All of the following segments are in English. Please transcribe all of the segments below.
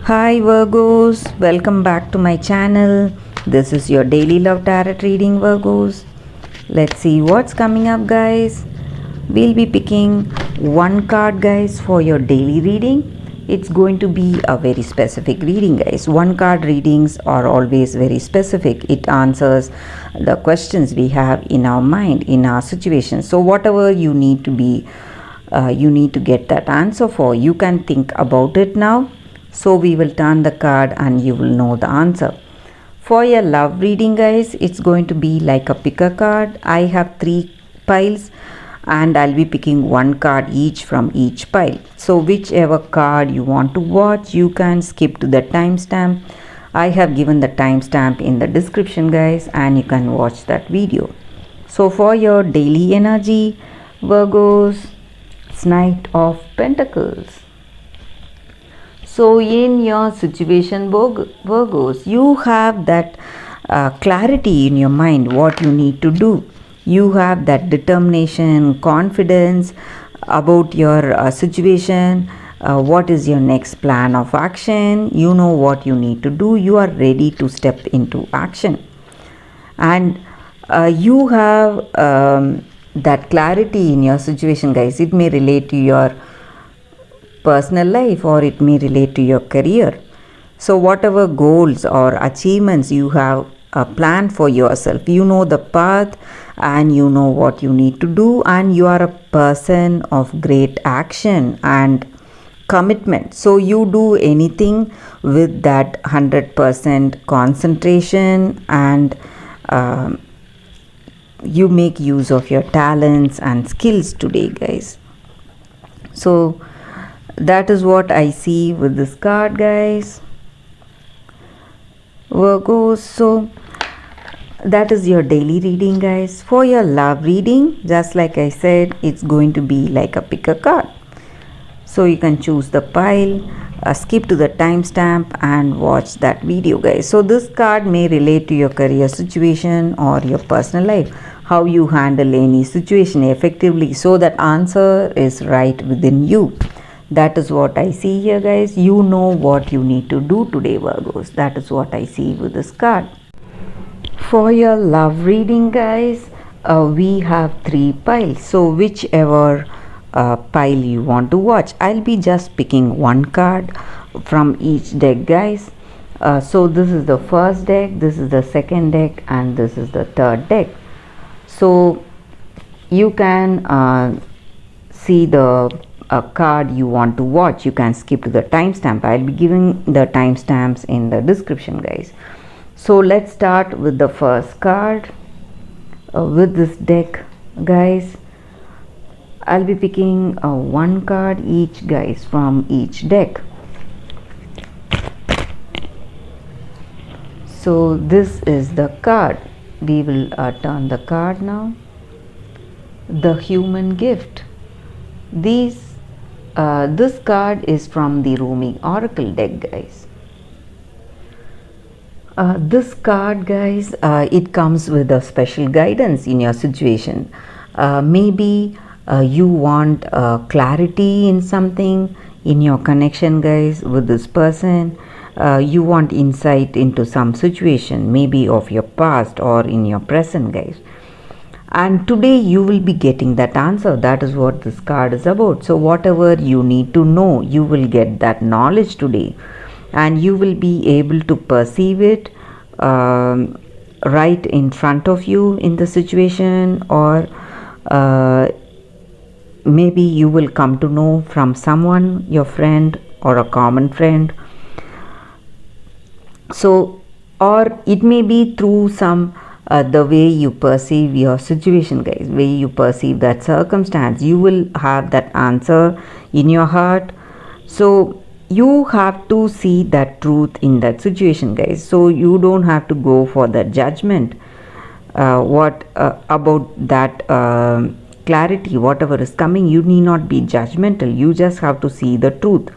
Hi Virgos, welcome back to my channel. This is your daily love tarot reading, Virgos. Let's see what's coming up, guys. We'll be picking one card, guys, for your daily reading. It's going to be a very specific reading, guys. One card readings are always very specific. It answers the questions we have in our mind, in our situation. So whatever you need to get that answer for, you can think about it now. So we will turn the card and you will know the answer. For your love reading, guys, it's going to be like a pick a card. I have 3 piles and I'll be picking one card each from each pile. So whichever card you want to watch, you can skip to the timestamp. I have given the timestamp in the description, guys, and you can watch that video. So for your daily energy, Virgos, it's Knight of Pentacles. So in your situation, Virgos, you have that clarity in your mind what you need to do. You have that determination, confidence about your situation. What is your next plan of action? You know what you need to do. You are ready to step into action. And you have that clarity in your situation, guys. It may relate to your personal life or it may relate to your career. So whatever goals or achievements you have planned for yourself, you know the path and you know what you need to do, and you are a person of great action and commitment. So you do anything with that 100% concentration, and you make use of your talents and skills today, guys. So that is what I see with this card, guys. Virgos, so that is your daily reading, guys. For your love reading, just like I said, it's going to be like a pick a card. So you can choose the pile, skip to the timestamp and watch that video, guys. So this card may relate to your career situation or your personal life, how you handle any situation effectively, so that answer is right within you. That is what I see here, guys. You know what you need to do today, Virgos. That is what I see with this card. For your love reading, guys, we have 3 piles. So whichever pile you want to watch, I'll be just picking one card from each deck, guys. So this is the first deck, this is the second deck, and this is the third deck. So you can see the card you want to watch. You can skip to the timestamp. I'll be giving the timestamps in the description, guys. So let's start with the first card. With this deck, guys, I'll be picking one card each, guys, from each deck. So this is the card. We will turn the card now. The Human Gift. This card is from the Rumi Oracle deck, guys. This card, guys, it comes with a special guidance in your situation. Maybe you want clarity in something in your connection, guys, with this person. You want insight into some situation, maybe of your past or in your present, guys. And today you will be getting that answer. That is what this card is about. So whatever you need to know, you will get that knowledge today, and you will be able to perceive it right in front of you in the situation, or maybe you will come to know from someone, your friend or a common friend. So, or it may be through some the way you perceive your situation, guys, way you perceive that circumstance, you will have that answer in your heart. So you have to see that truth in that situation, guys. So you don't have to go for the judgment about that clarity, whatever is coming. You need not be judgmental. You just have to see the truth.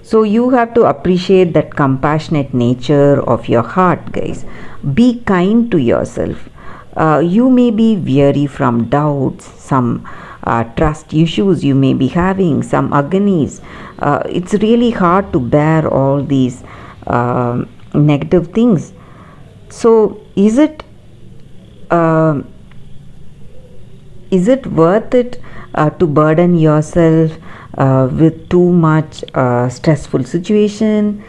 So you have to appreciate that compassionate nature of your heart, guys. Be kind to yourself. You may be weary from doubts, some trust issues you may be having, some agonies. It's really hard to bear all these negative things. So uh, is it worth it to burden yourself with too much stressful situation?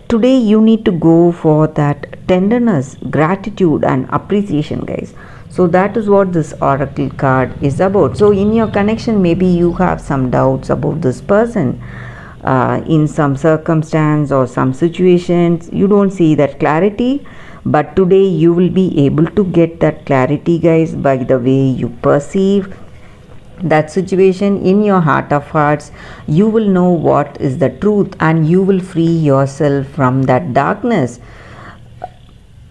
Today you need to go for that tenderness, gratitude and appreciation, guys. So that is what this oracle card is about. So in your connection, maybe you have some doubts about this person. In some circumstance or some situations you don't see that clarity, but today you will be able to get that clarity, guys, by the way you perceive that situation in your heart of hearts. You will know what is the truth and you will free yourself from that darkness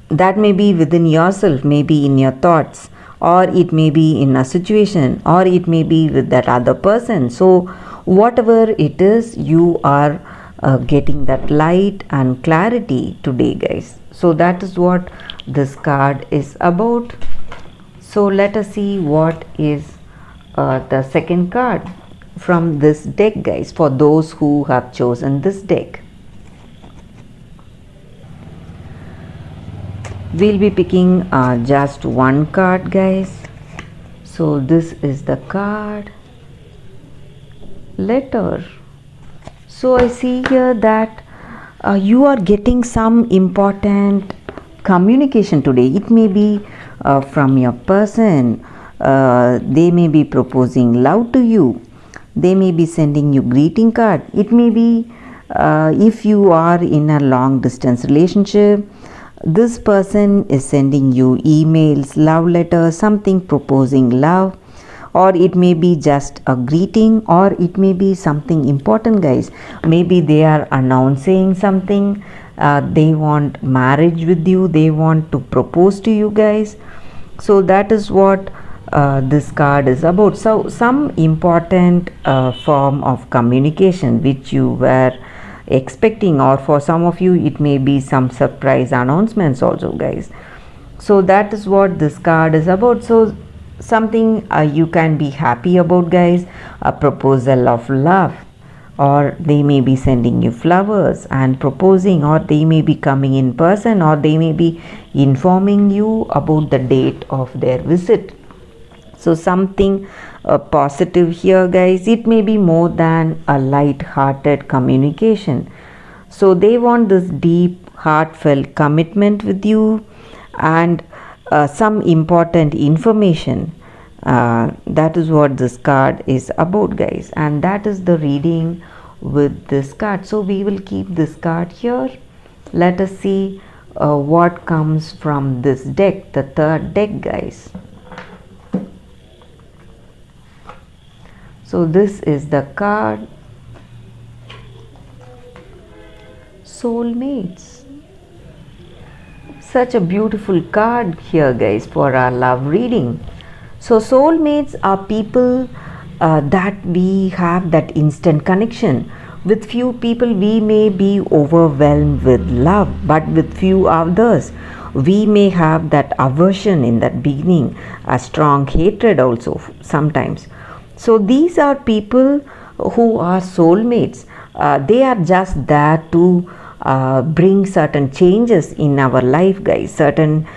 that may be within yourself, maybe in your thoughts, or it may be in a situation, or it may be with that other person. So whatever it is, you are getting that light and clarity today, guys. So that is what this card is about. So let us see what is the second card from this deck, guys, for those who have chosen this deck. We'll be picking just one card, guys. So this is the card letter. So I see here that you are getting some important communication today. It may be from your person. They may be proposing love to you. They may be sending you greeting card. It may be if you are in a long distance relationship, this person is sending you emails, love letters, something proposing love, or it may be just a greeting, or it may be something important, guys. Maybe they are announcing something. They want marriage with you. They want to propose to you, guys. So that is what this card is about. So some important form of communication which you were expecting, or for some of you it may be some surprise announcements also, guys. So that is what this card is about. So something you can be happy about, guys, a proposal of love, or they may be sending you flowers and proposing, or they may be coming in person, or they may be informing you about the date of their visit. So something positive here, guys. It may be more than a light-hearted communication. So they want this deep, heartfelt commitment with you, and some important information. That is what this card is about, guys, and that is the reading with this card. So we will keep this card here. Let us see what comes from this deck, the third deck, guys. So this is the card Soulmates. Such a beautiful card here, guys, for our love reading. So soulmates are people that we have that instant connection. With few people we may be overwhelmed with love, but with few others we may have that aversion in that beginning, a strong hatred also sometimes. So these are people who are soulmates. They are just there to bring certain changes in our life, guys, certain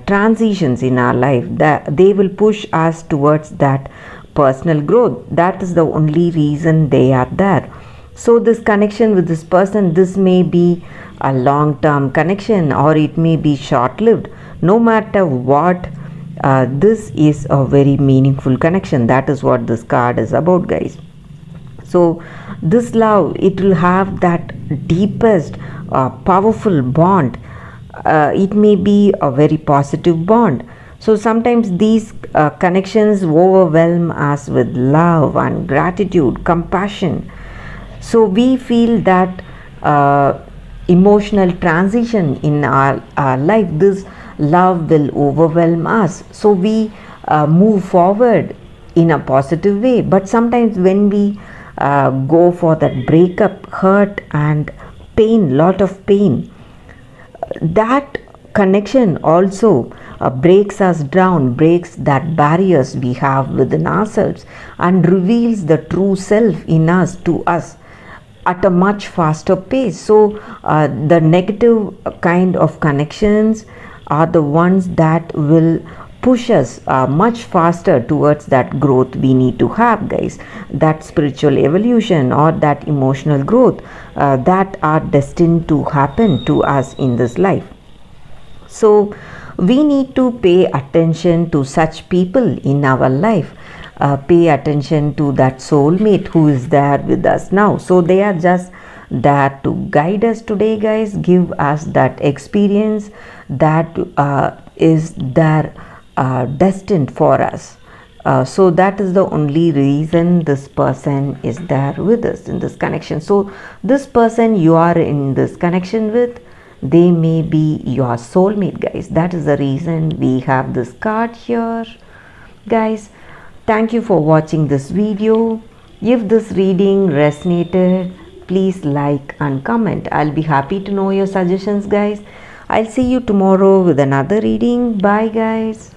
transitions in our life, that they will push us towards that personal growth. That is the only reason they are there. So this connection with this person, this may be a long-term connection, or it may be short-lived. No matter what, this is a very meaningful connection. That is what this card is about, guys. So this love, it will have that deepest powerful bond. It may be a very positive bond. So sometimes these connections overwhelm us with love and gratitude, compassion. So we feel that emotional transition in our life. This love will overwhelm us. So we move forward in a positive way. But sometimes when we go for that breakup, hurt and pain, lot of pain, that connection also breaks us down, breaks that barriers we have within ourselves, and reveals the true self in us to us at a much faster pace. So the negative kind of connections are the ones that will push us much faster towards that growth we need to have, guys, that spiritual evolution or that emotional growth that are destined to happen to us in this life. So we need to pay attention to such people in our life. Pay attention to that soulmate who is there with us now. So they are just there to guide us today, guys, give us that experience that is there destined for us. So that is the only reason this person is there with us in this connection. So this person you are in this connection with, they may be your soulmate, guys. That is the reason we have this card here, guys. Thank you for watching this video. If this reading resonated, please like and comment. I'll be happy to know your suggestions, guys. I'll see you tomorrow with another reading. Bye, guys.